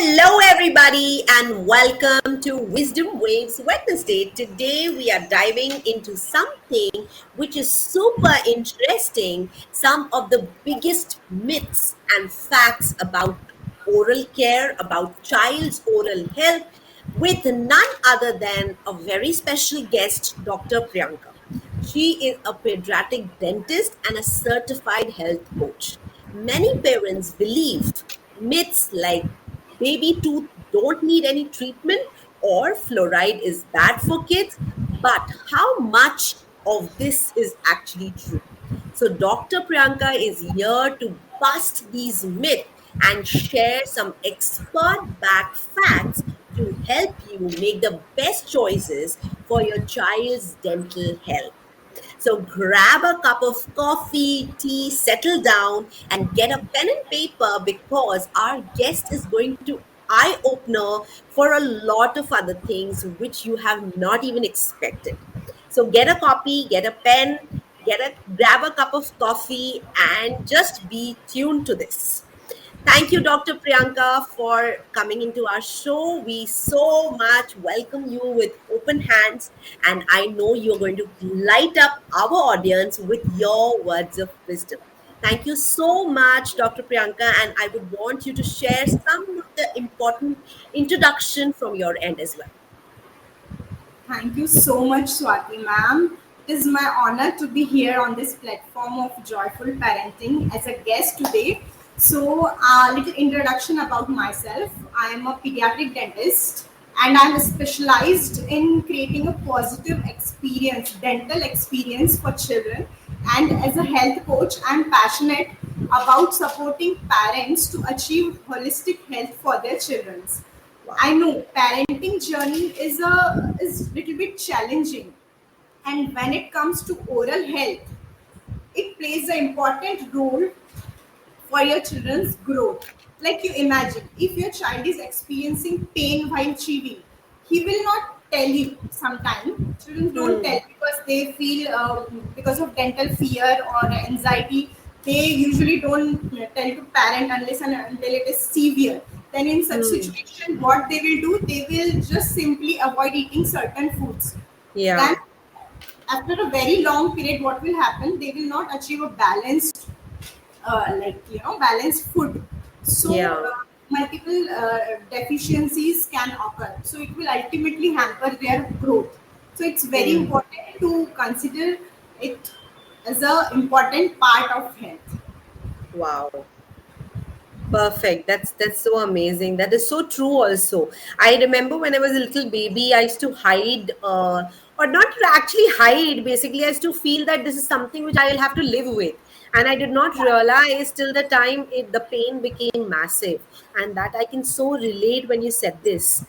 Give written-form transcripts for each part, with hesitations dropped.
Hello, everybody, and welcome to Wisdom Waves Wednesday. Today, we are diving into something which is super interesting, some of the biggest myths and facts about oral care, about child's oral health, with none other than a very special guest, Dr. Priyanka. She is a pediatric dentist and a certified health coach. Many parents believe myths like baby tooth don't need any treatment or fluoride is bad for kids, but how much of this is actually true? So, Dr. Priyanka is here to bust these myths and share some expert backed facts to help you make the best choices for your child's dental health. So grab a cup of coffee, tea, settle down, and get a pen and paper because our guest is going to eye opener for a lot of other things which you have not even expected. So get a copy, get a pen, grab a cup of coffee, and just be tuned to this. Thank you, Dr. Priyanka, for coming into our show. We so much welcome you with open hands, and I know you're going to light up our audience with your words of wisdom. Thank you so much, Dr. Priyanka, and I would want you to share some of the important introduction from your end as well. Thank you so much, Swati ma'am. It is my honor to be here on this platform of joyful parenting as a guest today. So, a little introduction about myself. I am a pediatric dentist and I'm specialized in creating a positive experience, dental experience for children. And as a health coach, I'm passionate about supporting parents to achieve holistic health for their children. Wow. I know parenting journey is little bit challenging, and when it comes to oral health, it plays an important role for your children's growth. Like you imagine, if your child is experiencing pain while chewing, he will not tell you. Sometimes children don't Hmm. tell because they feel because of dental fear or anxiety. They usually don't tell to parent unless and until it is severe. Then in such Hmm. situation, what they will do, they will just simply avoid eating certain foods. Then Yeah. after a very long period, what will happen? They will not achieve a balanced balanced food, so Yeah. multiple deficiencies can occur, so it will ultimately hamper their growth. So it's very Hmm. important to consider it as a important part of health. Wow. Perfect. That's so amazing. That is so true also. I remember when I was a little baby, I used to hide or not actually hide. Basically, I used to feel that this is something which I will have to live with. And I did not realize till the time the pain became massive. And that I can so relate when you said this.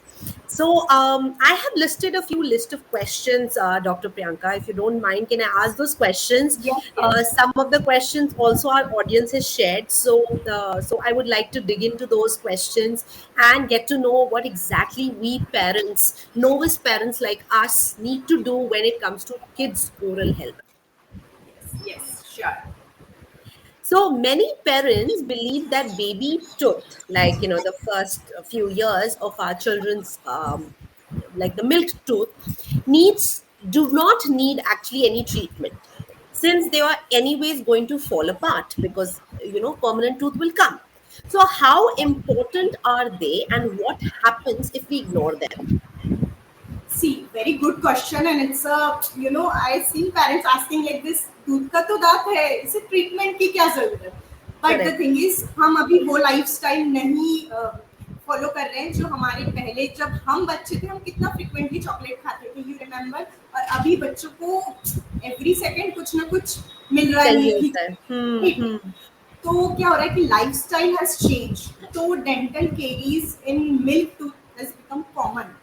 So I have listed a few list of questions, Dr. Priyanka. If you don't mind, can I ask those questions? Yes, yes. Some of the questions also our audience has shared. So I would like to dig into those questions and get to know what exactly we parents, novice parents like us, need to do when it comes to kids' oral health. Yes, sure. So many parents believe that baby tooth, like the first few years of our children's, like the milk tooth, needs do not need actually any treatment, since they are anyways going to fall apart because permanent tooth will come. So how important are they, and what happens if we ignore them? See, very good question, and it's a I seen parents asking like this, दूध का तो दांत है, इसे treatment की क्या जरूरत? But the Correct. Thing is हम अभी वो लाइफस्टाइल नहीं फॉलो कर रहे हैं जो हमारे पहले, जब हम बच्चे थे हम कितना फ्रिक्वेंटली चॉकलेट खाते थे, यू रिमेम्बर? और अभी बच्चों को एवरी सेकंड कुछ ना कुछ मिल रहा है चाहिए मीठी, होता है। ठीक है? हम्म। तो क्या हो रहा है कि लाइफस्टाइल हैज चेंज, तो dental caries in milk tooth has become common.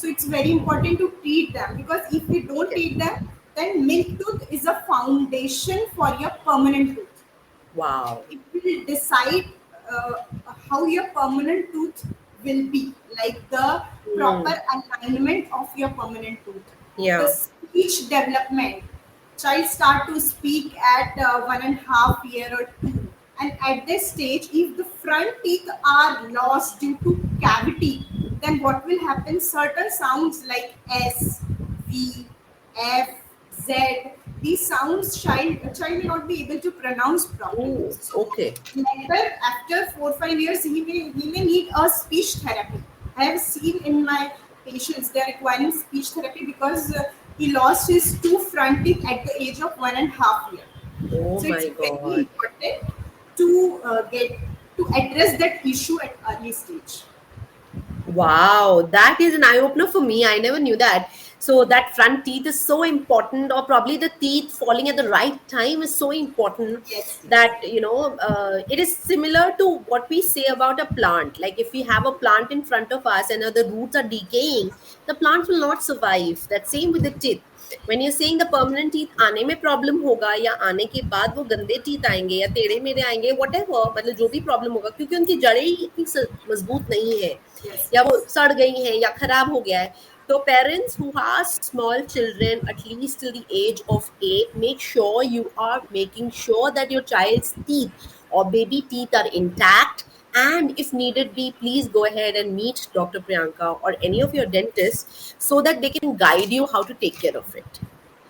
So it's very important to treat them, because if we don't Okay. treat them, then milk tooth is a foundation for your permanent tooth. Wow. It will decide uh, how your permanent tooth will be, like the proper Hmm. alignment of your permanent tooth. The Yeah. speech development. Child start to speak at 1.5 year or two. And at this stage, if the front teeth are lost due to cavity, then what will happen? Certain sounds like S, V, F, Z, these sounds child will not be able to pronounce properly. Oh, So okay. later, after 4 5 years, he may need a speech therapy. I have seen in my patients they are requiring speech therapy because he lost his two front teeth at the age of 1.5 year. Oh So it's my very God. important to get to address that issue at early stage. Wow, that is an eye opener for me. I never knew that. So that front teeth is so important, or probably the teeth falling at the right time is so important Yes, yes. that it is similar to what we say about a plant. Like if we have a plant in front of us and the roots are decaying, the plant will not survive. That same with the teeth. When you're saying the permanent teeth आने में problem होगा या आने के बाद वो गंदे teeth आएंगे या टेढ़े मेढ़े आएंगे whatever, मतलब जो भी प्रॉब्लम होगा क्योंकि उनकी जड़ें ही इतनी मजबूत नहीं है Yes, या वो yes. सड़ गई हैं या खराब हो गया है. तो parents who have small children at least till the age of 8, make sure you are making sure that your child's teeth or baby teeth are intact, and if needed be, please go ahead and meet Dr. Priyanka or any of your dentists so that they can guide you how to take care of it.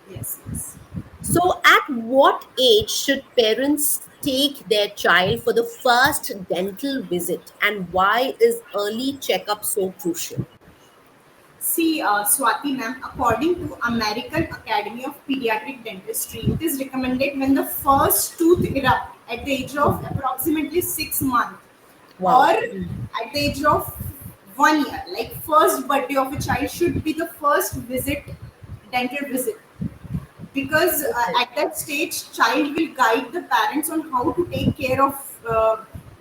Yes, yes. So, at what age should parents take their child for the first dental visit, and why is early checkup so crucial? See, Swati ma'am, according to American Academy of Pediatric Dentistry, it is recommended when the first tooth erupt at the age of approximately 6 months or Wow. at the age of 1 year. Like first birthday of a child should be the first visit, dental visit, because Okay. at that stage child will guide the parents on how to take care of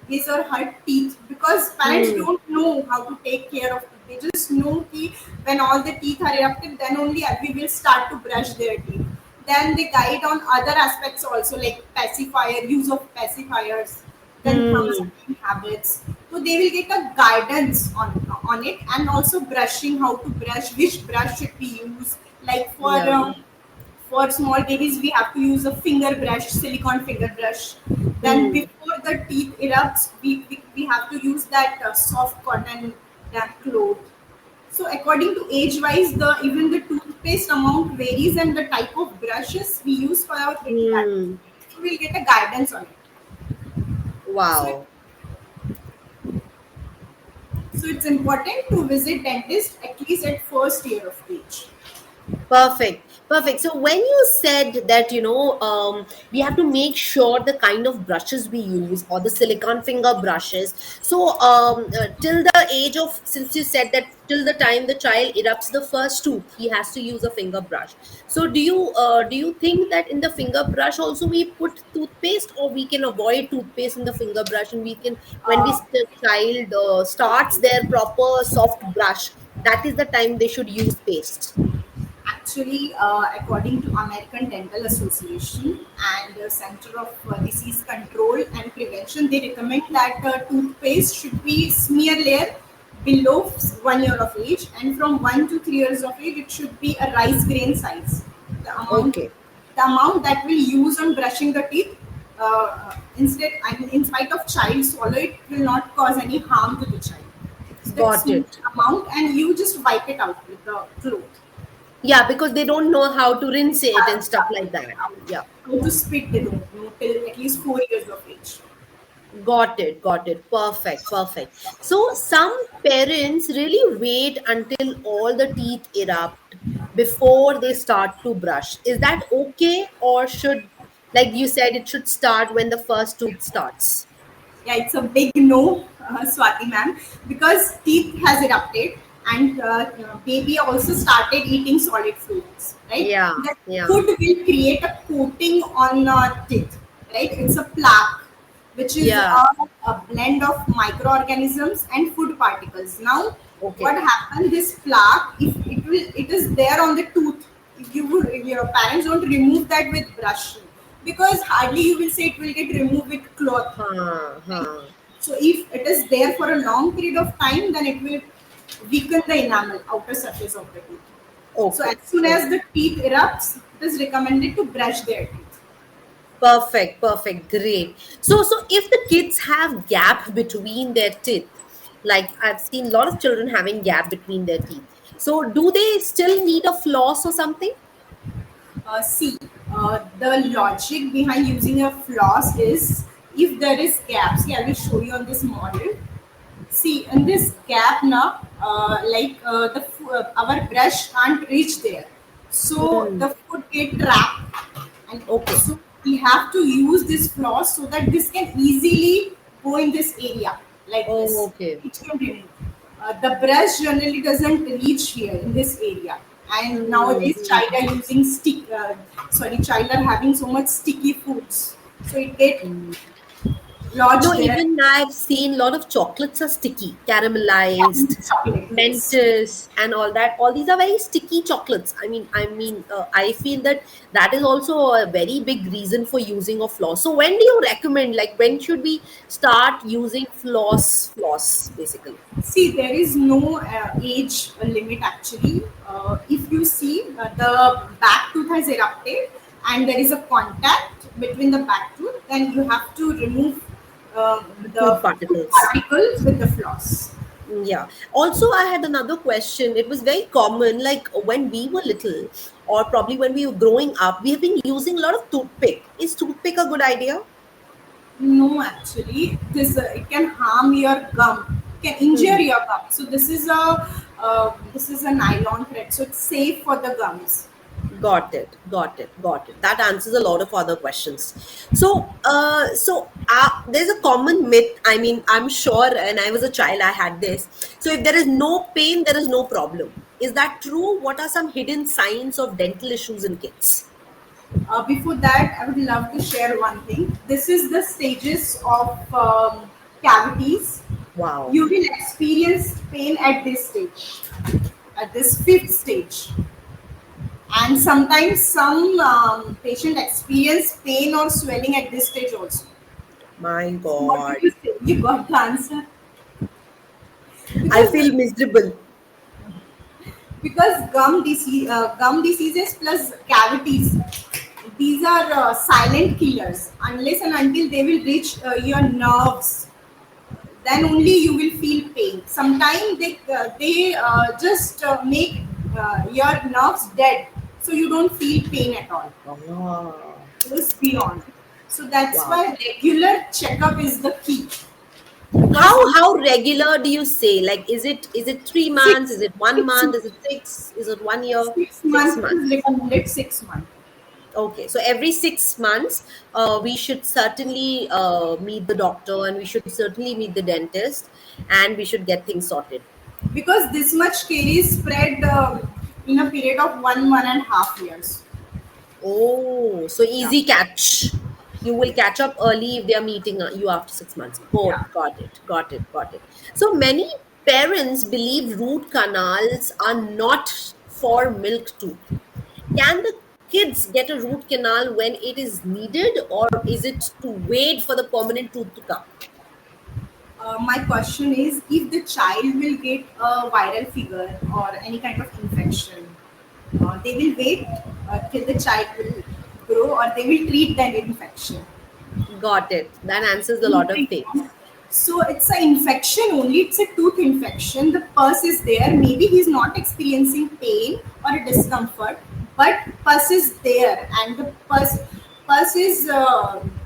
his or her teeth, because parents Hmm. don't know how to take care of teeth. They just know ki when all the teeth are erupted, then only we will start to brush their teeth. Then they guide on other aspects also, like pacifier, use of pacifiers, then thumb Hmm. sucking habits. So they will get a guidance on it, and also brushing, how to brush, which brush should be used. Like Yeah. for small babies, we have to use a finger brush, silicone finger brush. Then Hmm. before the teeth erupts, we have to use that soft cotton damp cloth. So according to age wise, the even the toothpaste amount varies, and the type of brushes we use for our baby that. Hmm. So we'll get a guidance on it. So Wow. so it's important to visit dentist at least at first year of age. Perfect. Perfect. So when you said that, we have to make sure the kind of brushes we use or the silicone finger brushes. So till the age of, since you said that till the time the child erupts the first tooth, he has to use a finger brush. So do you think that in the finger brush also we put toothpaste, or we can avoid toothpaste in the finger brush, and we can, when Uh, the child starts their proper soft brush, that is the time they should use paste. Actually, according to American Dental Association and the Center of Disease Control and Prevention, they recommend that toothpaste should be smear layer below 1 year of age, and from 1 to 3 years of age, it should be a rice grain size. The amount, Okay, the amount that we use on brushing the teeth, instead, I mean, in spite of child swallow, it will not cause any harm to the child. So that's got small it. amount, and you just wipe it out with the cloth. Yeah, because they don't know how to rinse it and stuff like that. How Yeah, to spit they don't know till at least 4 years of age. got it, got it. Perfect, perfect. So some parents really wait until all the teeth erupt before they start to brush. Is that okay, or should, like you said, it should start when the first tooth starts? Yeah, it's a big no, Swati ma'am, because teeth has erupted, and baby also started eating solid foods, right? Yeah, That yeah. food will create a coating on teeth, right? It's a plaque, which is Yeah. a blend of microorganisms and food particles. Now, what Okay. happens? This plaque, if it is there on the tooth. If your parents don't remove that with brush, because hardly you will say it will get removed with cloth, Huh, right? huh. So if it is there for a long period of time, then it will weaken the enamel, outer surface of the tooth. So as Okay. soon as Okay. the teeth erupts, it is recommended to brush their teeth. Perfect, perfect, great. So if the kids have gap between their teeth, Like I've seen a lot of children having gap between their teeth. So do they still need a floss or something? See, the logic behind using a floss is if there is gap. See, I will show you on this model. See, in this gap now, our brush can't reach there, so Hmm. the food get trapped, and Okay. so we have to use this floss so that this can easily go in this area like Oh, this. okay. It can remove. The brush generally doesn't reach here in this area, and nowadays child are using child are having so much sticky foods, so it get Hmm. No, lodged there. even I've seen a lot of chocolates are sticky, caramelized, Chocolate, yes. Mentos, and all that. All these are very sticky chocolates. I feel that that is also a very big reason for using a floss. So, when do you recommend? Like, when should we start using floss? Floss, basically. See, there is no age limit actually. If you see the back tooth has erupted and there is a contact between the back tooth, then you have to remove Food the food particles. particles with the floss. Yeah. Also, I had another question. It was very common, like when we were little, or probably when we were growing up, we have been using a lot of toothpick. Is toothpick a good idea? No, actually, this it can harm your gum, can injure Hmm. your gum. So this is a nylon thread, so it's safe for the gums. Got it. Got it. Got it. That answers a lot of other questions. There's a common myth. I mean, I'm sure when I was a child, I had this. So, if there is no pain, there is no problem. Is that true? What are some hidden signs of dental issues in kids? Before that, I would love to share one thing. This is the stages of cavities. Wow. You will experience pain at this stage, at this fifth stage, and sometimes some patient experience pain or swelling at this stage also. My So what do God. you say? You got the answer I because feel miserable. gum diseases plus cavities, these are silent killers. Unless and until they will reach your nerves, then only you will feel pain. Sometimes they just make your nerves dead, so you don't feel pain at all. Ah, Goes beyond. So that's wow. why regular checkup is the key. Because How regular do you say? Like, is it 3 months? Is six it one six month? Is it six? Is it 1 year? six 6 months. months is recommended 6 months. Okay, so every 6 months, we should certainly meet the doctor, and we should certainly meet the dentist, and we should get things sorted. Because this much caries spread in a period of 1.5 years. Oh, so Yeah. easy catch. You will Yes. catch up early if they are meeting you after 6 months. Yeah. Oh, got it, got it, got it. So many parents believe root canals are not for milk tooth. Can the kids get a root canal when it is needed, or is it to wait for the permanent tooth to come? My question is if the child will get a viral fever or any kind of infection, they will wait till the child will grow or they will treat that infection. Got it. That answers a lot of things. So it's an infection only, it's a tooth infection. The pus is there. Maybe he's not experiencing pain or a discomfort, but pus is there and the pus is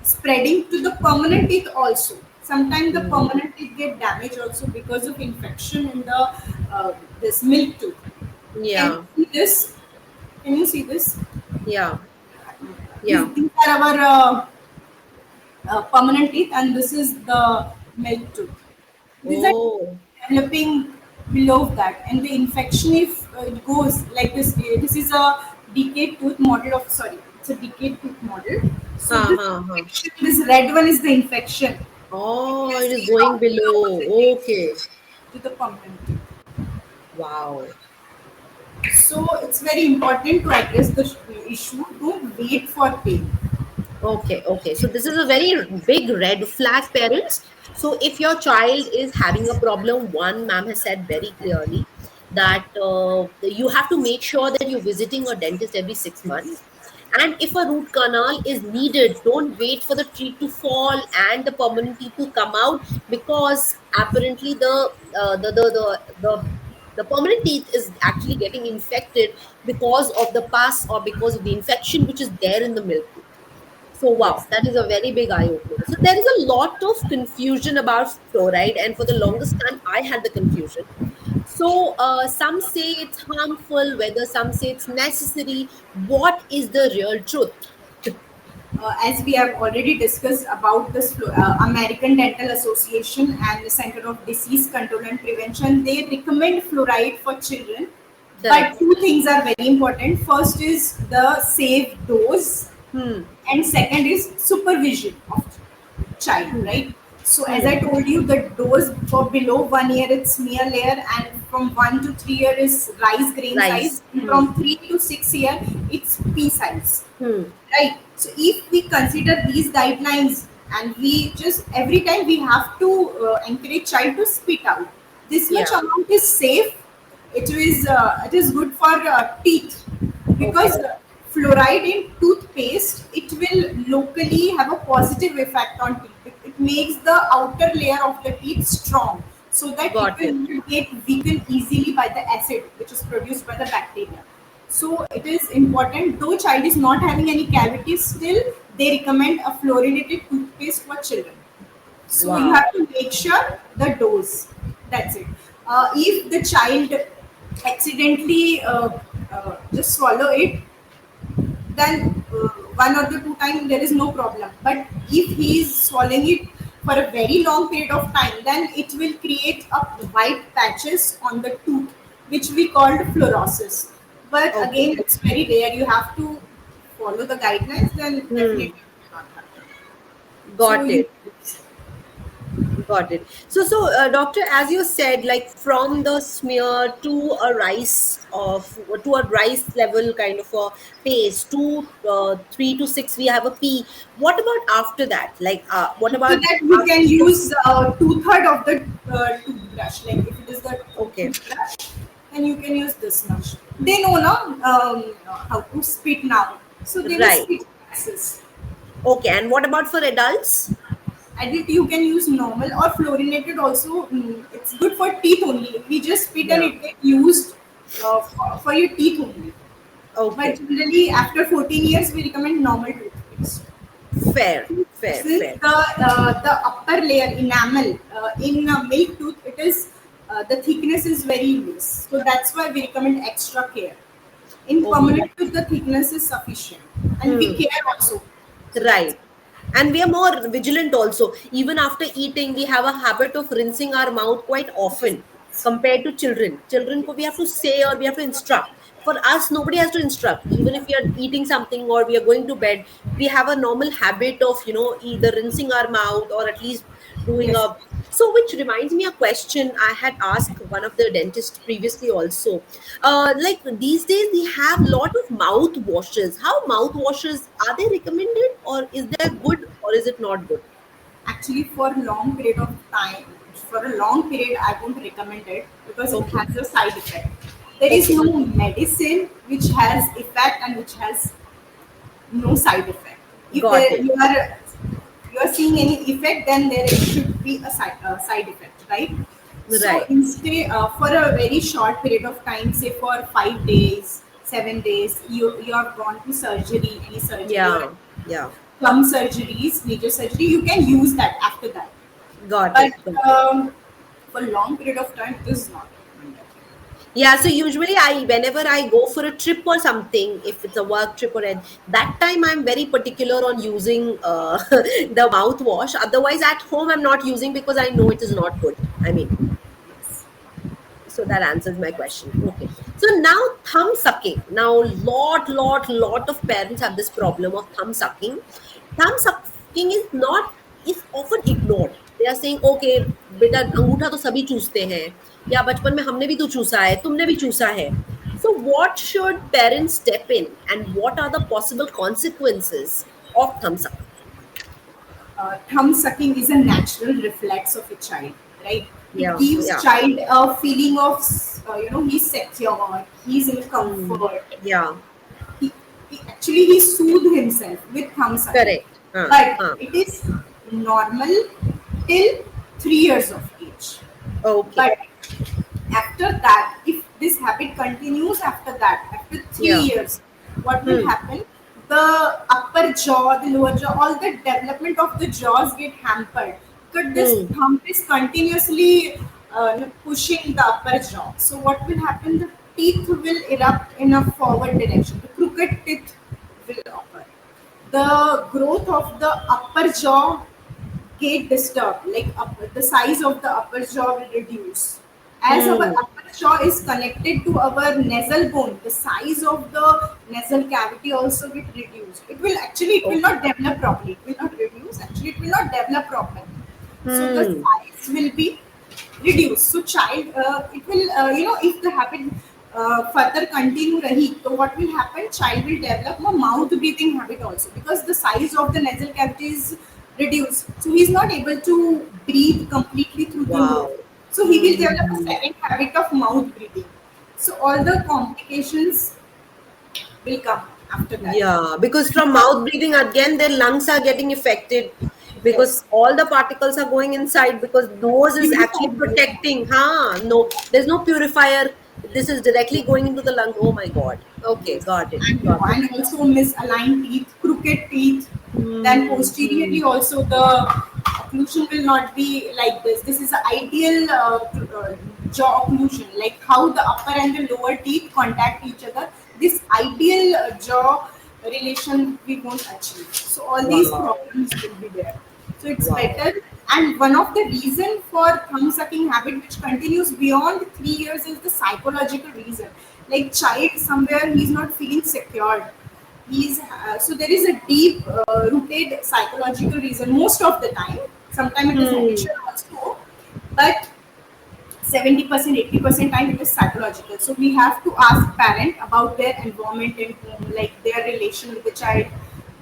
spreading to the permanent teeth also. Sometimes the Mm. permanent teeth get damaged also because of infection in the this milk tooth. Can Yeah, you see this? Can you see this? yeah, These, yeah. these are our permanent teeth, and this is the milk tooth. These are Oh, developing below that, and the infection if it goes like this. This is a decayed tooth model of sorry, it's a decayed tooth model. So ha, this ha, ha. infection, this red one is the infection. You Oh, can it is see going how close below. it is Okay. to the permanent teeth. Wow. So it's very important to address the issue. Don't wait for pain. Okay, okay. So this is a very big red flag, parents. So if your child is having a problem, one ma'am has said very clearly that you have to make sure that you're visiting a dentist every 6 months. And if a root canal is needed, don't wait for the teeth to fall and the permanent teeth to come out, because apparently the permanent teeth is actually getting infected because of the pus or because of the infection which is there in the milk tooth. So wow, Yes. that is a very big eye opener. So there is a lot of confusion about fluoride, and for the longest time, I had the confusion. So some say it's harmful, whether some say it's necessary. What is the real truth? As we have already discussed about this American Dental Association and the Center of Disease Control and Prevention, they recommend fluoride for children. But Correct. two things are very important. First is the safe dose, Hmm. and second is supervision of child, Hmm. right? So as Hmm. I told you, the dose for below 1 year it's smear layer, and from 1 to 3 year is rice grain size, Rise. and Hmm. from 3 to 6 year it's pea size, Hmm. right? So if we consider these guidelines, and we just every time we have to encourage child to spit out this much Yeah. amount is safe. It is good for teeth, because Okay. fluoride in toothpaste, it will locally have a positive effect on teeth. It makes the outer layer of the teeth strong, so that it Got will it. not get weakened easily by the acid which is produced by the bacteria. So it is important, though child is not having any cavities, still they recommend a fluoridated toothpaste for children. So you Wow. have to make sure the dose. That's it. If the child accidentally just swallow it, then one or the two times there is no problem. But if he is swallowing it for a very long period of time, then it will create a white patches on the tooth, which we called fluorosis. But Okay. again, it's very rare. You have to follow the guidelines, then definitely Hmm. it will not happen. So Got you, it. Got it. Doctor, as you said, like from the smear to a rice to a rice level kind of a paste to 3 to 6, we have a pea. What about after that? Like, what after about that, you can after? use two-third of the toothbrush. Like if it is the Okay, toothbrush, then you can use this much. They know now how to spit now, so they will right. spit access. Okay, and what about for adults? Adult you can use normal or fluorinated also. It's good for teeth only. We just spit and Yeah. it get used for your teeth only. But Okay. generally, after 14 years, we recommend normal toothpaste. Fair, fair, Since fair. the upper layer enamel in milk tooth, it is the thickness is very less, so that's why we recommend extra care. In Okay. permanent tooth, the thickness is sufficient, and we Hmm. care also. So that's Right. And we are more vigilant also. Even after eating, we have a habit of rinsing our mouth quite yes, often compared to children. Children, we have yes, to say or we have to instruct. For us, nobody has to instruct. Even if we are eating something or we are going to bed, we have a normal habit of, either rinsing our mouth or at least doing yes. a. So, which reminds me a question I had asked one of the dentists previously also. Like these days, we have lot of mouth washes. How mouth washes are they recommended, or is there good, or is it not good? Actually, for long period of time, for a long period, I won't recommend it because it Okay, has a side effect. There is okay, no medicine which has effect and which has no side effect. If got there it. you are seeing any effect, then there should be a side effect, right? So Right. instead, for a very short period of time, say for 5 days, 7 days, you have gone to surgery, any surgery or Yeah, yeah, some surgeries, major surgery, you can use that after that. got But it, got it. for long period of time, it is not recommended. Yeah, so usually whenever I go for a trip or something, if it's a work trip or that time I'm very particular on using the mouthwash. Otherwise, at home I'm not using because I know it is not good. I mean, Yes. so that answers my question. Okay. So now thumb sucking. Now lot of parents have this problem of thumb sucking. Thumb sucking is often ignored. They are saying, okay, बेटा अंगूठा तो सभी चूसते हैं, या बचपन में हमने भी तो चूसा है, तुमने भी चूसा है. So what should parents step in, and what are the possible consequences of thumb sucking? Thumb sucking is a natural reflex of a child, right? It Yeah, gives yeah. child a feeling of he's secure, he's in Hmm. comfort. Yeah. actually he soothed himself with thumb sucking, Correct. but it is normal till 3 years of age. Okay. But after that, if this habit continues after that, after three Yeah. years, what will Hmm. happen? The upper jaw, the lower jaw, all the development of the jaws get hampered because this Hmm. thumb is continuously pushing the upper jaw. So what will happen? The teeth will erupt in a forward direction. The crooked teeth will occur. The growth of the upper jaw get disturbed, like the size of the upper jaw will reduce. As our Hmm. upper jaw is connected to our nasal bone, the size of the nasal cavity also get reduced. It will Okay. not develop properly. It will not reduce. Actually, it will not develop properly. So the Hmm. size will be reduced. So child, it will if the habit further continue rahi, so what will happen? Child will develop a mouth breathing habit also because the size of the nasal cavity is reduced. So he is not able to breathe completely through the nose. Wow. So he will develop a Hmm. second habit of mouth breathing. So all the complications will come after that. Yeah, because from Because mouth breathing again, their lungs are getting affected because yes, all the particles are going inside because nose is actually purified breathing. protecting. Huh? No, there's no purifier. This is directly going into the lung. Oh my God. Okay, Yes, got it. Got it. and also misaligned teeth, crooked teeth. Then Hmm. Hmm. posteriorly also the occlusion will not be like this. This is an ideal jaw occlusion, like how the upper and the lower teeth contact each other. This ideal jaw relation we won't achieve. So all these Wow. problems will be there. So it's Wow. better. And one of the reason for thumb sucking habit which continues beyond 3 years is the psychological reason. Like child somewhere he's not feeling secured. He's so there is a deep rooted psychological reason most of the time. Sometimes it is Hmm. addiction also, but 70%, 80% time it is psychological. So we have to ask parent about their environment in home, like their relation with the child,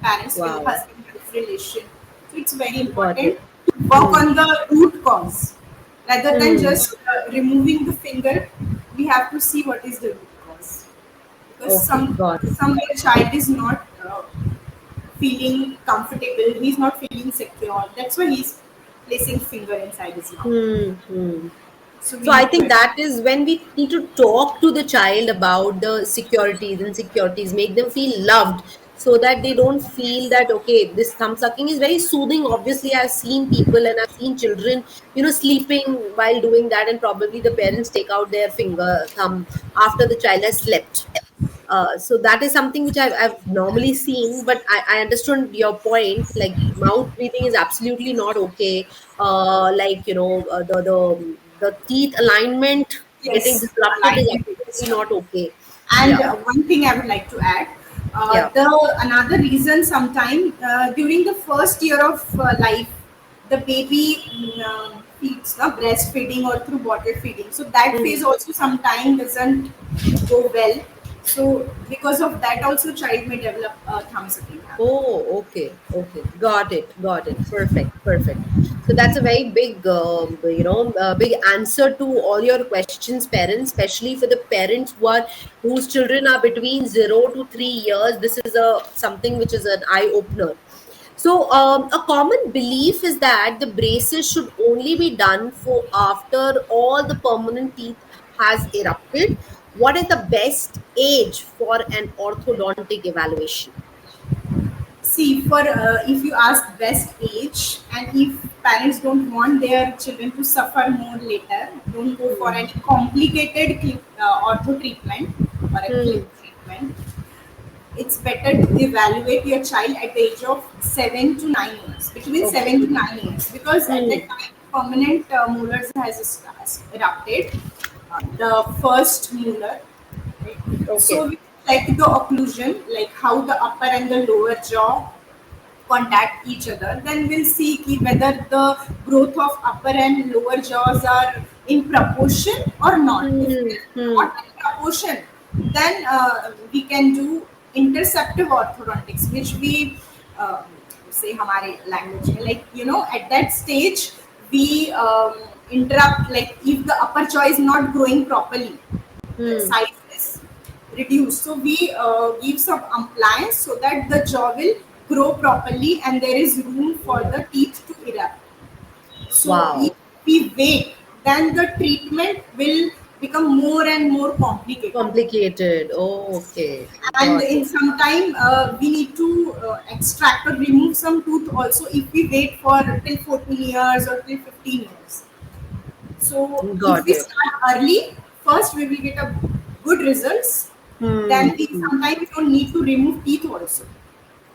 parents with Wow. husband wife relation. So it's very Got important it. to work Hmm. on the root cause rather than Hmm. just removing the finger. We have to see what is the root cause because Okay, got it. somewhere child is not feeling comfortable. He's not feeling secure. That's why he's placing finger inside his mouth. Hmm. Hmm. So we So I need to think that is when we need to talk to the child about the securities, insecurities, make them feel loved so that they don't feel that, okay, this thumb sucking is very soothing. Obviously, I've seen people and I've seen children, sleeping while doing that, and probably the parents take out their thumb after the child has slept. So that is something which I've normally seen, but I understood your point. Like mouth breathing is absolutely not okay. Like the teeth alignment getting yes, disrupted is alignment with absolutely stuff. not okay. And Yeah, one thing I would like to add, yeah. the another reason sometime during the first year of life, the baby feeds, breastfeeding or through bottle feeding. So that Hmm. phase also sometime doesn't go well. So because of that also child may develop a thumb sucking habit. Oh, okay, okay, got it. Perfect, perfect. So that's a very big, big answer to all your questions, parents, especially for the parents whose children are between 0 to 3 years. This is a something which is an eye opener. So, a common belief is that the braces should only be done for after all the permanent teeth has erupted. What is the best age for an orthodontic evaluation? See, for if you ask best age, and if parents don't want their children to suffer more later, don't go for Hmm. any complicated ortho treatment or a clip Hmm. treatment. It's better to evaluate your child at the age of 7 to 9 years, between Okay. 7 to 9 years, because at Hmm. that time permanent molars has erupted, the first molar. Right? So Okay. we check the occlusion, like how the upper and the lower jaw contact each other. Then we'll see whether the growth of upper and lower jaws are in proportion or not. If it Hmm. is Hmm. not in proportion, then we can do interceptive orthodontics, which we uh, say हमारे language में, like at that stage we interrupt, like if the upper jaw is not growing properly, the Hmm. sizes. reduce. So we give some appliance so that the jaw will grow properly and there is room for the teeth to erupt. So if Wow. we wait, then the treatment will become more and more complicated. Complicated. Oh, okay. And Got in it. some time, we need to extract or remove some tooth also if we wait for till 14 years or till 15 years. So if Got we it. start early, first we will get a good results. Hmm. Then we sometimes we don't need to remove teeth also.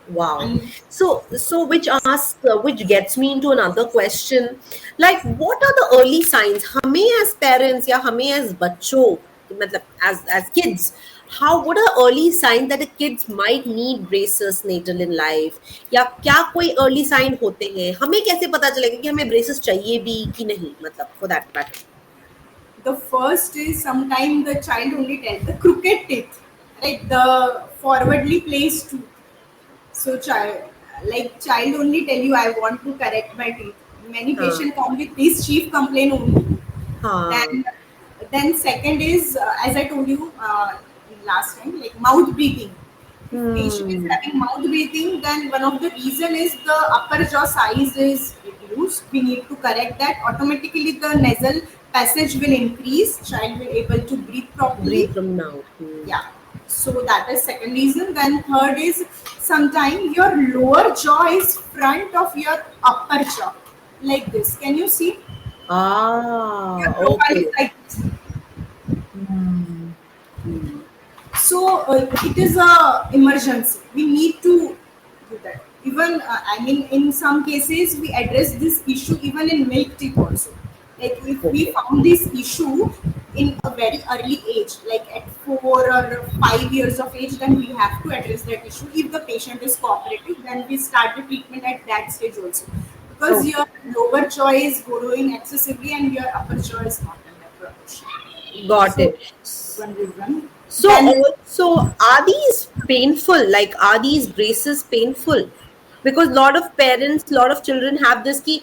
Wow. And So which gets me into another question. Like, what are the early signs? हमें as parents या हमें as बच्चों, मतलब as kids, what are the early signs that the kids might need braces later in life? या क्या कोई early sign होते हैं? हमें कैसे पता चलेगा कि हमें braces चाहिए भी कि नहीं? मतलब for that matter. the first is sometimes the child only tells the crooked teeth, right? The forwardly placed tooth. So child only tell you I want to correct my teeth. Many हाँ, patients come with this chief complaint only. हाँ. Then then second is as I told you last time, like mouth breathing. If patient is Hmm. having mouth breathing, then one of the reason is the upper jaw size is reduced. We need to correct that. Automatically the nasal passage will increase. Child will able to breathe properly. Breathe from now. Hmm. Yeah. So that is second reason. Then third is sometimes your lower jaw is front of your upper jaw, like this. Can you see? Your Ah, profile is okay. like this. Hmm. Hmm. So it is a emergency. We need to do that. Even I mean, in some cases, we address this issue even in milk teeth also. Like if we Okay. found this issue in a very early age, like at 4 or 5 years of age, then we have to address that issue. If the patient is cooperative, then we start the treatment at that stage also. Because Okay. your lower jaw is growing excessively and your upper jaw is not in that proportion. Got So it. one reason. So Then also, are these painful? Like, are these braces painful? Because lot of parents, lot of children have this कि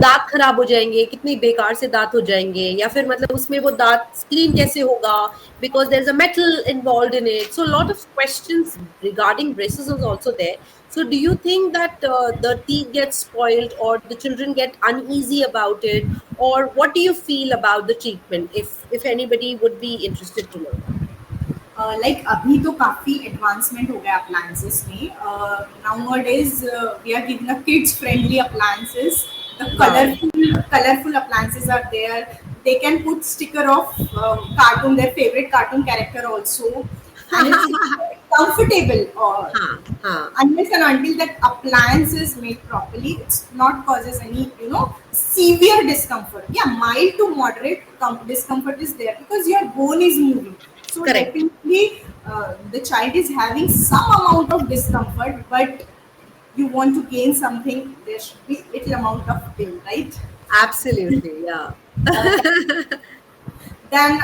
दांत खराब हो जाएंगे, कितनी बेकार से दांत हो जाएंगे, या फिर मतलब उसमें वो दांत क्लीन कैसे होगा? Because there's a metal involved in it. So a lot of questions regarding braces is also there. So do you think that the teeth get spoiled or the children get uneasy about it, or what do you feel about the treatment? If anybody would be interested to know. Like अभी तो काफी advancement हो गया appliances में nowadays we are giving a kids friendly appliances the Wow. Colourful appliances are there they can put sticker of cartoon their favorite cartoon character also and it's comfortable हाँ, हाँ. unless and until that appliance is made properly it's not causes any severe discomfort. Yeah, mild to moderate discomfort is there because your bone is moving, so Correct. definitely the child is having some amount of discomfort, but you want to gain something, there should be little amount of pain, right? Absolutely. Yeah. uh, Then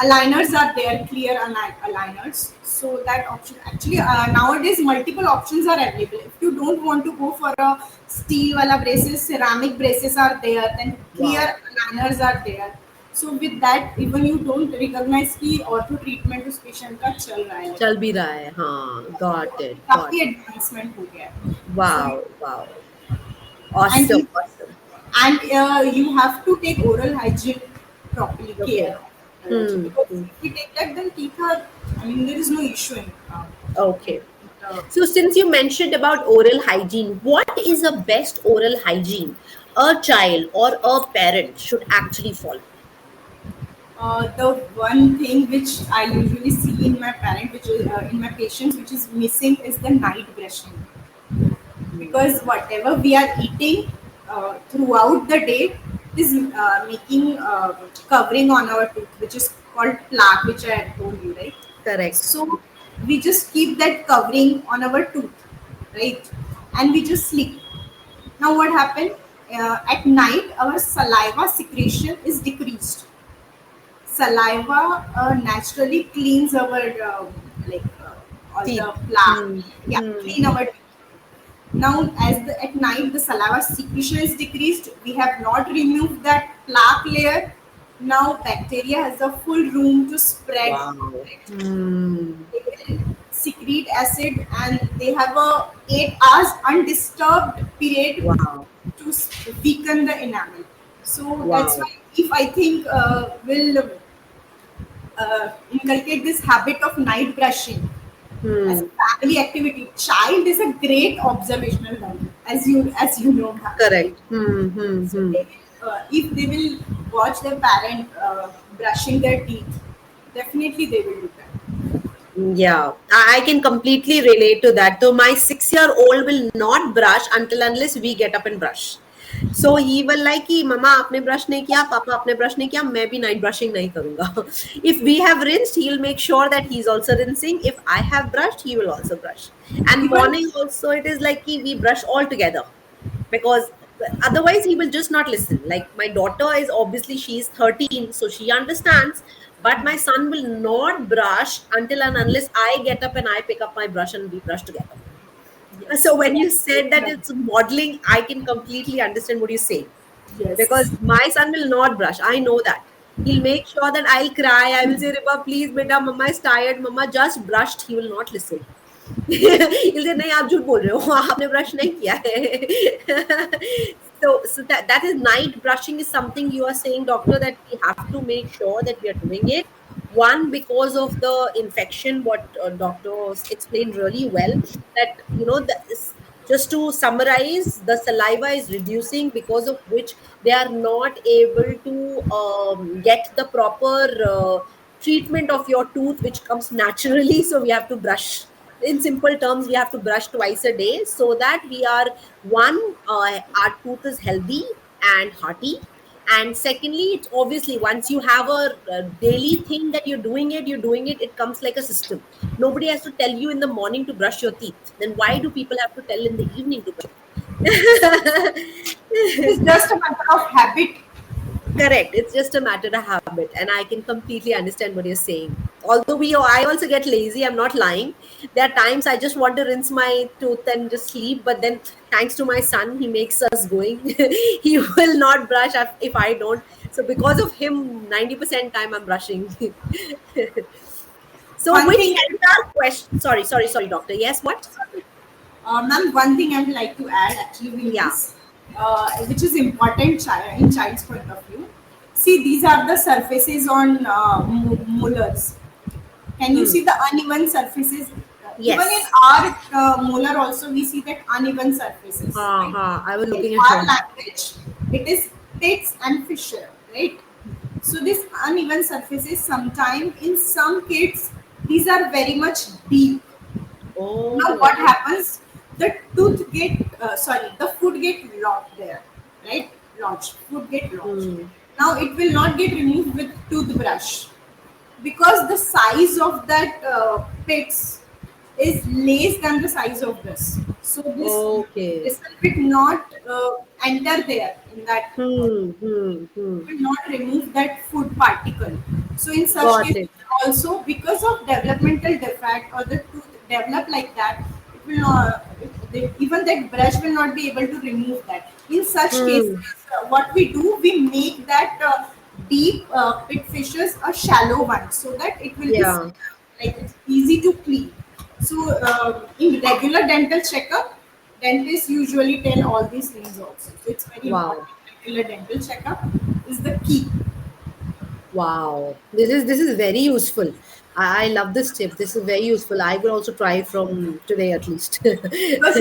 aligners are there, clear aligners. So that option actually nowadays multiple options are available. If you don't want to go for a steel wala braces, ceramic braces are there. Then clear Wow. aligners are there. So with that, even you don't recognize कि ortho treatment उस patient का चल रहा है चल भी रहा है. हाँ. Got it. Got काफी it. advancement हो गया है. So Wow. Wow. and Awesome. if Awesome. you have to take oral hygiene properly Okay. care of Hmm. because Hmm. if we take that then teeth are I mean there is no issue in Okay. the So since you mentioned about oral hygiene, what is the best oral hygiene a child or a parent should actually follow? the one thing which I usually see in my parent which is in my patients which is missing is the night brushing because whatever we are eating throughout the day is making covering on our tooth which is called plaque which I had told you, right? Correct. So we just keep that covering on our tooth, right? And we just sleep. Now what happened? At night, our saliva secretion is decreased. Saliva naturally cleans our like all Teeth. the plaque. Hmm. Yeah, Hmm. clean our teeth. Now, at night the saliva secretion is decreased. We have not removed that plaque layer. Now bacteria has a full room to spread. Wow. Right? Hmm. They will secrete acid and they have a 8 hours undisturbed period Wow. to weaken the enamel. So that's Wow. why if I think will inculcate this habit of night brushing as a Hmm. family activity. Child is a great observational value, as you know, ma'am, right? Correct. Hmm. Hmm. So Hmm. they will, if they will watch their parent brushing their teeth, definitely they will do that. Yeah, I can completely relate to that. Though my 6-year-old will not brush until unless we get up and brush. So he will like कि मम्मा आपने brush नहीं किया पापा आपने brush नहीं किया मैं भी नाइट ब्रशिंग नहीं करूंगा if we have rinsed he'll make sure that he's also rinsing if I have brushed he will also brush and Even morning also it is like कि we brush all together because otherwise he will just not listen like my daughter is obviously she's 13 so she understands but my son will not brush until and unless I get up and I pick up my brush and we brush together. So yes, when you that's said that right. it's modeling I can completely understand what you're saying because Yes. my son will not brush. I know that. He'll make sure that I'll cry. I will say, Riba, please, beta, mama is tired. Mama just brushed. He will not listen. He'll say, नहीं आप झूठ बोल रहे हो आपने brush नहीं किया है so that is night brushing is something you are saying doctor that we have to make sure that we are doing it one because of the infection what doctors explained really well that just to summarize the saliva is reducing because of which they are not able to get the proper treatment of your tooth which comes naturally so we have to brush in simple terms we have to brush twice a day so that we are one our tooth is healthy and hearty and secondly it's obviously once you have a daily thing that you're doing it it comes like a system nobody has to tell you in the morning to brush your teeth then why do people have to tell in the evening to brush It is just a matter of habit. Correct. It's just a matter of habit, and I can completely understand what you're saying. Although I also get lazy. I'm not lying. There are times I just want to rinse my tooth and just sleep, but then thanks to my son, he makes us going. He will not brush if I don't. So because of him, 90% time I'm brushing. So One which thing dental question? Sorry, doctor. Yes, what? Ma'am, one thing I would like to add actually in Yeah. this, which is important in child's point of view. See, these are the surfaces on molars. Can you Hmm. see the uneven surfaces? Even in Yes. our molar also, we see that uneven surfaces, right? I was In looking at our your. language, it is pits and fissure, right? So these uneven surfaces, sometimes in some kids, these are very much deep. Now Oh. what happens? The tooth get the food get locked there, right? Lodged. Food get lodged. Hmm. Now it will not get removed with toothbrush because the size of that pits is less than the size of this. So Okay. this will not enter there in that will not remove that food particle. So in such Got cases it. also because of developmental defect or the tooth develop like that, it will not even that brush will not be able to remove that. In such cases, Hmm. what we do, we make that deep pit fissures a shallow one so that it will be Yeah. like it's easy to clean. So in regular dental checkup, dentists usually tell all these things also. So it's very Wow. important. Regular dental checkup is the key. Wow. This is very useful. I love this tip. This is very useful. I will also try from today at least. Because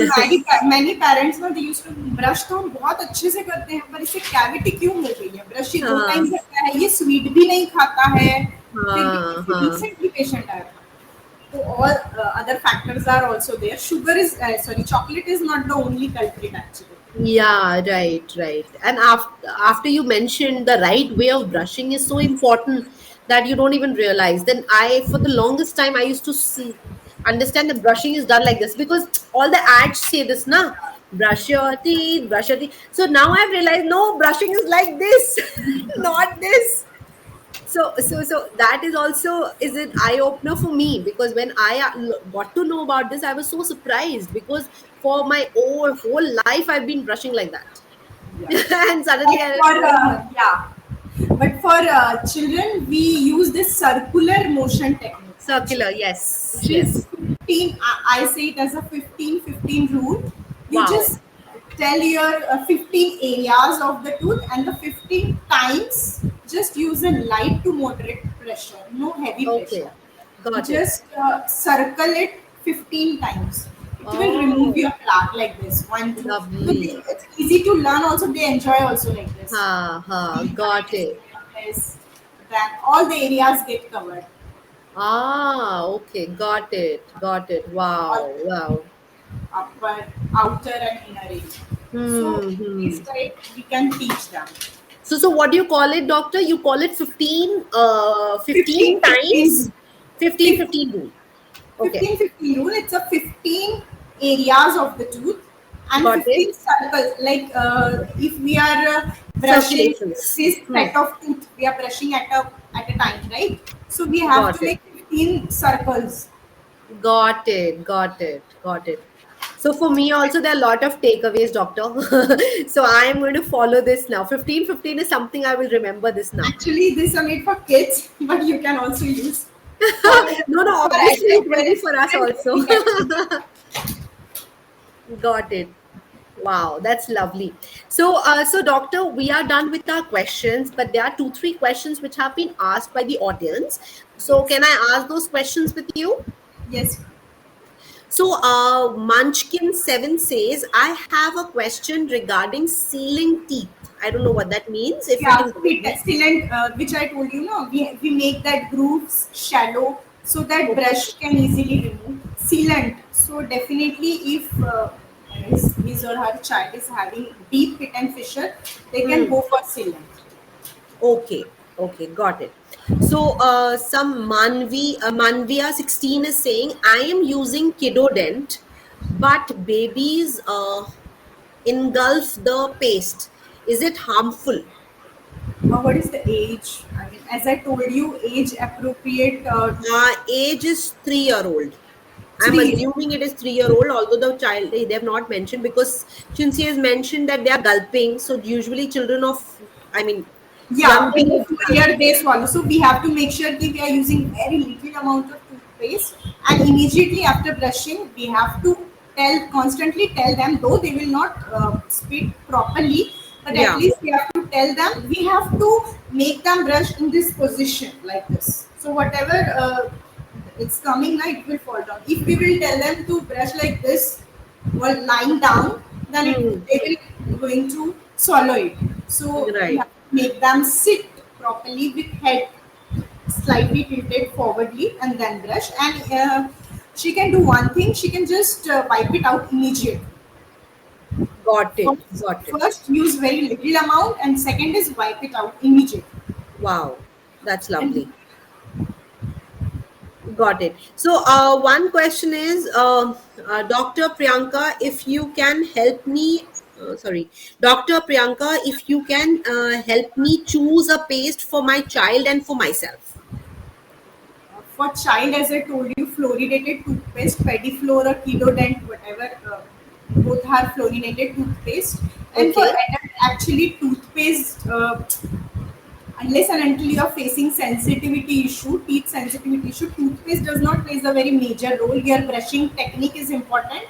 many parents ना they used to brush तो हम बहुत अच्छे से करते हैं पर इसे कैविटी क्यों हो गई है ब्रश ये 2 टाइम हाँ, करता है ये स्वीट भी नहीं खाता है फिर भी हाँ, हाँ. रिसेंटली पेशेंट आया था so all other factors are also there sugar is sorry chocolate is not the only culprit actually. Yeah, right, right. And after you mentioned the right way of brushing is so important that you don't even realize. Then for the longest time, I used to understand that brushing is done like this because all the ads say this, na, brush your teeth, brush your teeth. So now I've realized, no, brushing is like this, not this. So that is also is an eye opener for me because when I got to know about this, I was so surprised because for my whole life I've been brushing like that, Yeah. and suddenly But I for yeah But for children, we use this circular motion technique Circular, actually, yes, which is yes. 15. I say it as a 15-15 rule. You Wow. just tell your 15 areas of the tooth, and the 15 times just use a light to moderate pressure, no heavy Okay, pressure. got it. Just circle it 15 times. It will remove Oh, your plaque like this. One, two. So lovely. it's easy to learn. Also, they enjoy also like this. Ha, ha, 15 got times it. like this. Then all the areas get covered. Ah, okay, got it, got it. All Wow, wow. upper, outer, and inner area. So this Hmm. type we can teach them. So what do you call it, doctor? You call it 15, 15 15, 15, times 15, 15, 15 rule. Okay, 15 rule. It's a 15 areas of the tooth and got it. 15 circles. Like if we are brushing Circulations. this Hmm. set of tooth, we are brushing at a time, right? So we have Got to it. make 15 circles. Got it. Got it. Got it. So for me also there are a lot of takeaways, doctor. So I am going to follow this now. 15, 15 is something I will remember this now. Actually, these are made for kids, but you can also use for No, no, for obviously it will be adults for us and also. we can use. Got it. Wow, that's lovely. So doctor, we are done with our questions, but there are two, three questions which have been asked by the audience. So Yes. can I ask those questions with you? Yes. So Munchkin7 says, I have a question regarding sealing teeth. I don't know what that means. If you Yeah, can guide fit me. sealant, which I told you, no, we make that grooves shallow so that Okay. brush can easily remove. Sealant. So definitely, if his or her child is having deep pit and fissure, they can Hmm. go for sealant. Okay. Okay. Got it. So some Manvia 16 is saying, I am using Kidodent, but babies engulf the paste. Is it harmful? What is the age? I mean, as I told you, age appropriate Age is 3 year old. I'm 3. assuming it is 3 year old, although the child they have not mentioned because Chinsi has mentioned that they are gulping. So usually children of, I mean, Yeah, young in the age. full year they swallow. So we have to make sure that we are using very little amount of toothpaste, and immediately after brushing, we have to constantly tell them, though they will not spit properly, but at Yeah. least we have to tell them, we have to make them brush in this position like this. So whatever it's coming now, it will fall down. If we will tell them to brush like this while lying down, then Hmm. they will going to swallow it. So we Right. have to make them sit properly with head slightly tilted forwardly and then brush. And she can do one thing. She can just wipe it out immediately. Got it. First, Got it. first use very little amount, and second is wipe it out immediately. Wow. That's And lovely. Got it. So one question is, Dr. Priyanka, if you can help me, sorry, Dr. Priyanka, if you can help me choose a paste for my child and for myself. for child, as I told you, fluoridated toothpaste, Pediflor or Kidodent, whatever, both are fluorinated toothpaste. And for Okay. adult, actually, toothpaste, unless and until you are facing sensitivity issue, teeth sensitivity issue, toothpaste does not plays a very major role. Your brushing technique is important,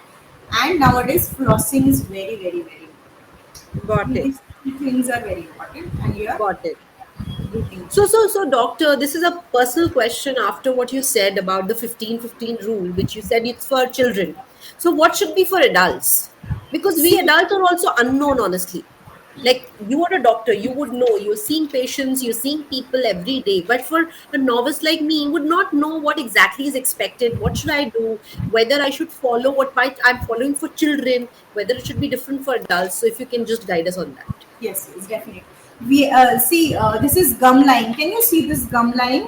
and nowadays flossing is very, very, very Got important. it. These two things are very important, and your Got it. routine. So, doctor, this is a personal question after what you said about the 15-15 rule, which you said it's for children. So, what should be for adults? Because we See, adults are also unknown, honestly. Like you are a doctor, you would know, you're seeing patients, you're seeing people every day. But for a novice like me, would not know what exactly is expected. What should I do? Whether I should follow what I'm following for children, whether it should be different for adults. So, if you can just guide us on that. yes, yes, definitely. We see this is gum line. Can you see this gum line?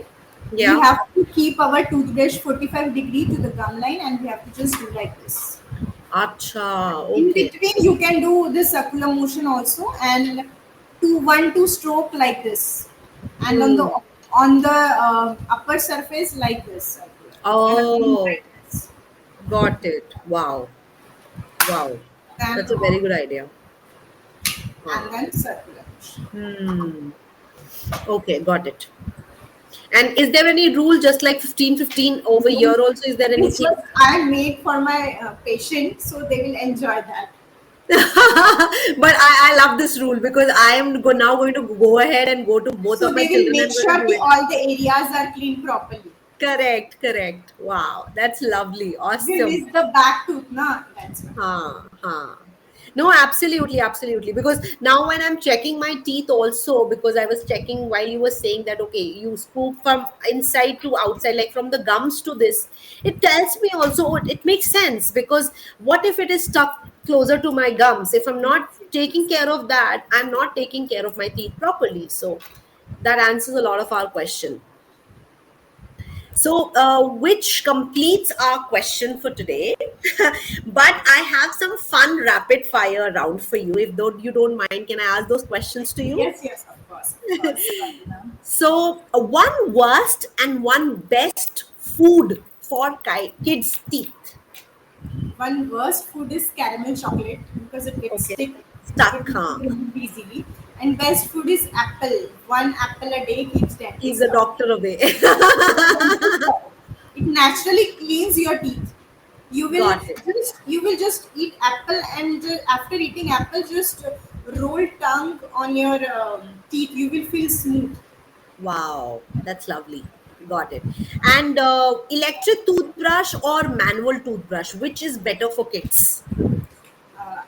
We Yeah. have to keep our toothbrush 45 degree to the gum line, and we have to just do like this. Acha. In Okay. between, you can do this circular motion also, and two stroke like this, and Hmm. on the upper surface like this, and again Oh, like this, got it. Wow. Wow. then That's a very good idea. and Ah. then circular motion. Hmm. Okay, got it. And is there any rule just like 15-15 over No, here also? Is there it's anything? just I made for my patient, so they will enjoy that. But I love this rule because I am now going to go ahead and go to both So of my they will children. make I'm going to sure do that it. all the areas are cleaned properly. Correct, correct. Wow, that's lovely. There Awesome. is the back tooth, na? That's why. Huh. No, absolutely, absolutely. Because now when I'm checking my teeth also, because I was checking while you were saying that, okay, you scoop from inside to outside, like from the gums to this, it tells me also, it makes sense because what if it is stuck closer to my gums? If I'm not taking care of that, I'm not taking care of my teeth properly. So that answers a lot of our question. So, which completes our question for today. But I have some fun rapid fire round for you. If though you don't mind, can I ask those questions to you? Yes, yes, of course, of course. Praveena. So, one worst and one best food for kids' teeth. One worst food is caramel chocolate because it gets Okay. stick, Stuck, it will huh? get removed easily. And best food is apple. One apple a day keeps Keep dentist the away. doctor away. It naturally cleans your teeth. Got it. You will just eat apple and after eating apple, just roll tongue on your teeth. You will feel smooth. Wow, that's lovely. Got it. And electric toothbrush or manual toothbrush, which is better for kids?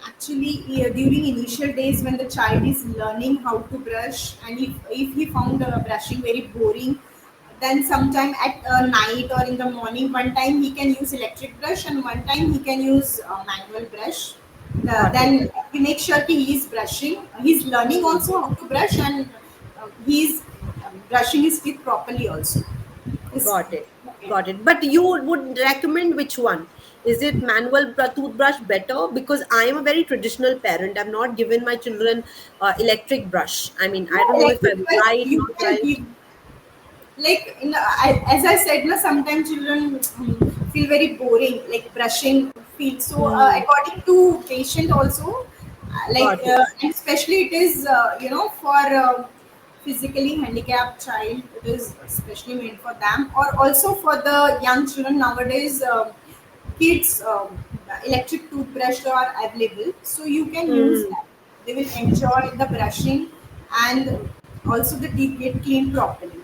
Actually, yeah, during initial days when the child is learning how to brush, and if he found brushing very boring, then sometime at night or in the morning, one time he can use electric brush and one time he can use manual brush. Got it. Then we make sure he is brushing. He's learning also how to brush and he's brushing his teeth properly also. Is Got it. okay. Got it. But you would recommend which one? Is it manual toothbrush better? Because I am a very traditional parent. I've not given my children electric brush. I mean, I Yeah, don't know if electric I'm brush right, you not can right. give. Like as I said, na, sometimes children feel very boring, like brushing feels so. Hmm. According to patient also, Got it. and especially it is for physically handicapped child, it is especially made for them, or also for the young children nowadays. Kids electric toothbrush are available, so you can use Hmm. that. They will enjoy the brushing and also the teeth get cleaned properly.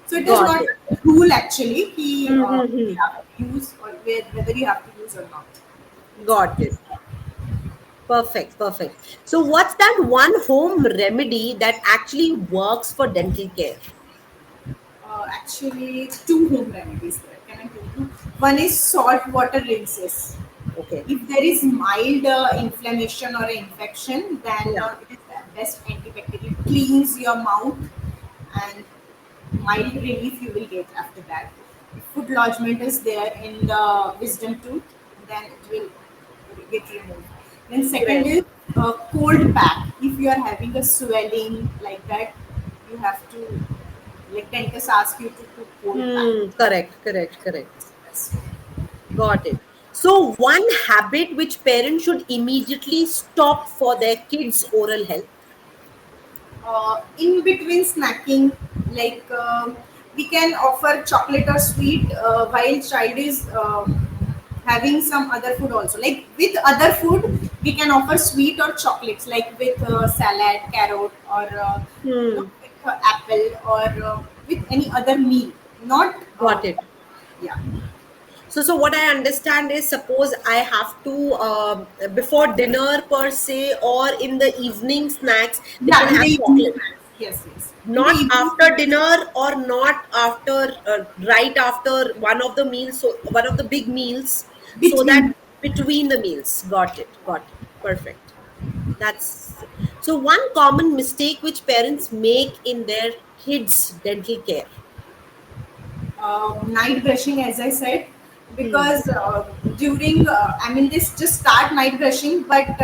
So it is Got not it. a rule actually. He you Mm-hmm. have to use or whether you have to use or not. Got it. Perfect. Perfect. So, what's that one home remedy that actually works for dental care? Actually, two home remedies there. Can I tell you? One is salt water rinses. Okay. If there is mild inflammation or infection, then Yeah. it is the best antibacterial. It cleans your mouth and mild relief you will get after that. If food lodgement is there in the wisdom tooth, then it will get removed. Then second Great. is cold pack. If you are having a swelling like that, you have to like dentist ask you to put cold pack. Hmm. Correct. Correct. Correct. Yes. Got it. So, one habit which parents should immediately stop for their kids' oral health. In between snacking, like we can offer chocolate or sweet while child is having some other food also. Like with other food, we can offer sweet or chocolates, like with salad, carrot, or Hmm. with apple, or with any other meal. Not Got it. yeah. So what I understand is, suppose I have to before dinner per se, or in the evening snacks, they Yeah, should in the have evening chocolate. snacks. Yes, yes. In the Not evening after snacks. dinner or not after, right after one of the meals, so one of the big meals, so that Between. between the meals. Got it. Got it. Perfect. That's so one common mistake which parents make in their kids' dental care. Night brushing, as I said, Hmm. because during, I mean, this just start night brushing, but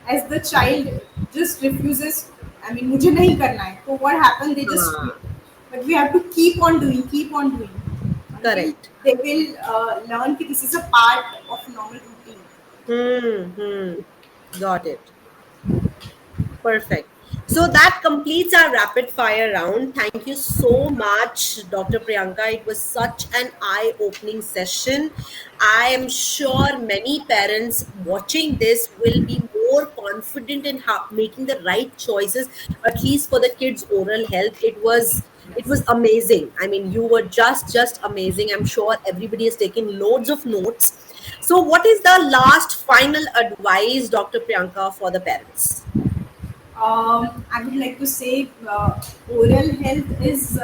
as the child just refuses, I mean, मुझे नहीं करना है, so what happens? They just quit. Ah, But we have to keep on doing, until correct. they will learn that this is a part of normal routine. Hmm. Hmm. Got it. Perfect. So that completes our rapid fire round. Thank you so much, Dr. Priyanka. It was such an eye opening session. I am sure many parents watching this will be more confident in making the right choices, at least for the kids' oral health. It was Yes. amazing. I mean, you were just amazing. I'm sure everybody has taken loads of notes. So, what is the last final advice, Dr. Priyanka, for the parents? I would like to say oral health is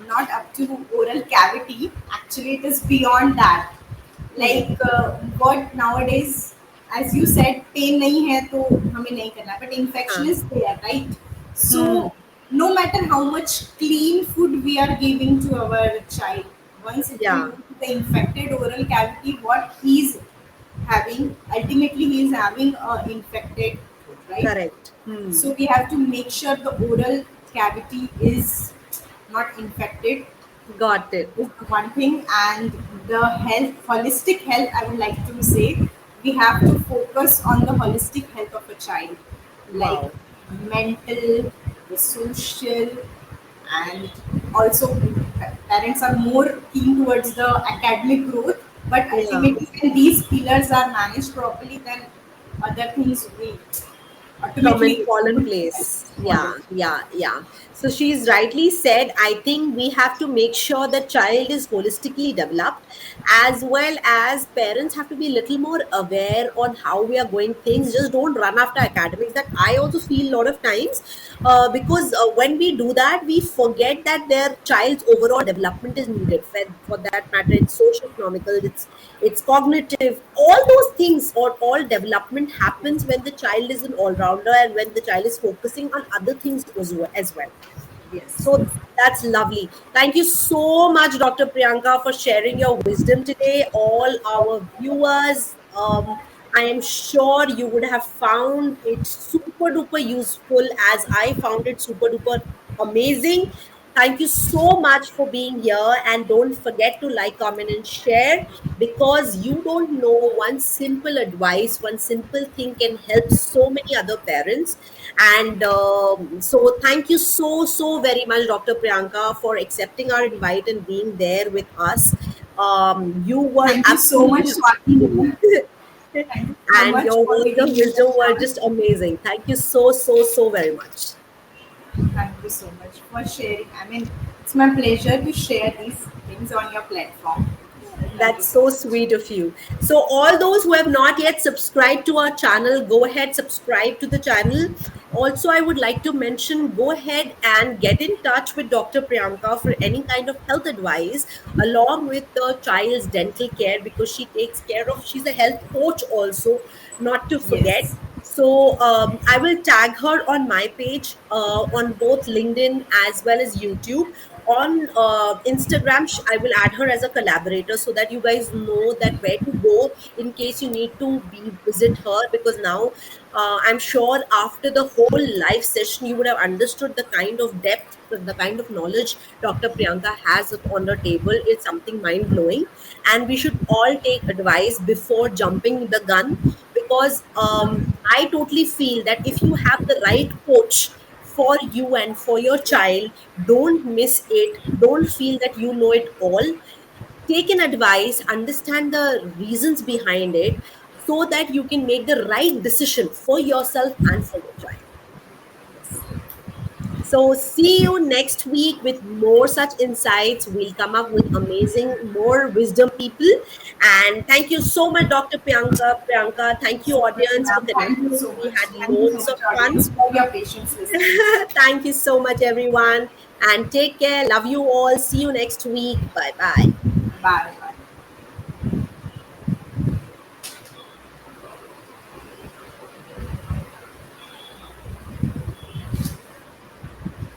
not up to oral cavity. Actually, it is beyond that. Hmm. Like what nowadays, as you said, pain नहीं है तो हमें नहीं करना, but infection Huh. is there, right? Hmm. So no matter how much clean food we are giving to our child, once it will Yeah, go to the infected oral cavity, what he's having, ultimately he is having infected food, right? correct. Hmm. So we have to make sure the oral cavity is not infected. Got it. Is the one thing, and the health, holistic health. I would like to say we have to focus on the holistic health of a child, like Wow. mental, the social, and also parents are more keen towards the academic growth. But Yeah. ultimately, when these pillars are managed properly, then other things will Come and ultimately fall in yes, place. follow. Yeah, yeah, yeah. So she's rightly said, I think we have to make sure the child is holistically developed, as well as parents have to be a little more aware on how we are going things. Just don't run after academics. That I also feel a lot of times, because when we do that, we forget that their child's overall development is needed. For that matter, it's socio-economical, it's cognitive, all those things, or all development happens when the child is an all-rounder and when the child is focusing on other things as well. Yes, So that's lovely. Thank you so much, Dr. Priyanka, for sharing your wisdom today. All our viewers, I am sure you would have found it super duper useful as I found it super duper amazing. Thank you so much for being here. And don't forget to like, comment, and share, because you don't know, one simple advice, one simple thing can help so many other parents. And so, thank you so very much, Dr. Priyanka, for accepting our invite and being there with us. You were thank you so much, absolutely Swati. Thank you so and much your for words of giving me the wisdom were chance. just amazing. Thank you so very much. Thank you so much for sharing. I mean, it's my pleasure to share these things on your platform. Thank you That's so so much. sweet of you. So, all those who have not yet subscribed to our channel, go ahead, subscribe to the channel. Also, I would like to mention, go ahead and get in touch with Dr. Priyanka for any kind of health advice, along with the child's dental care, because she's a health coach also, not to forget. Yes, So I will tag her on my page, on both LinkedIn as well as YouTube. On Instagram, I will add her as a collaborator, so that you guys know that where to go in case you need to visit her. Because now, I'm sure after the whole live session, you would have understood the kind of depth, the kind of knowledge Dr. Priyanka has on the table. It's something mind blowing, and we should all take advice before jumping the gun, because I totally feel that if you have the right coach for you and for your child, don't miss it. Don't feel that you know it all. Take an advice, understand the reasons behind it, so that you can make the right decision for yourself and for your child. So, see you next week with more such insights. We'll come up with amazing, more wisdom people. And thank you so much, Dr. Priyanka. Thank you, so much, audience, for ma'am. Thank you connecting. so We much. had Thank you so loads of much, fun. audience, for your patience listening. Thank you so much, everyone. And take care. Love you all. See you next week. Bye bye. Bye. Bye.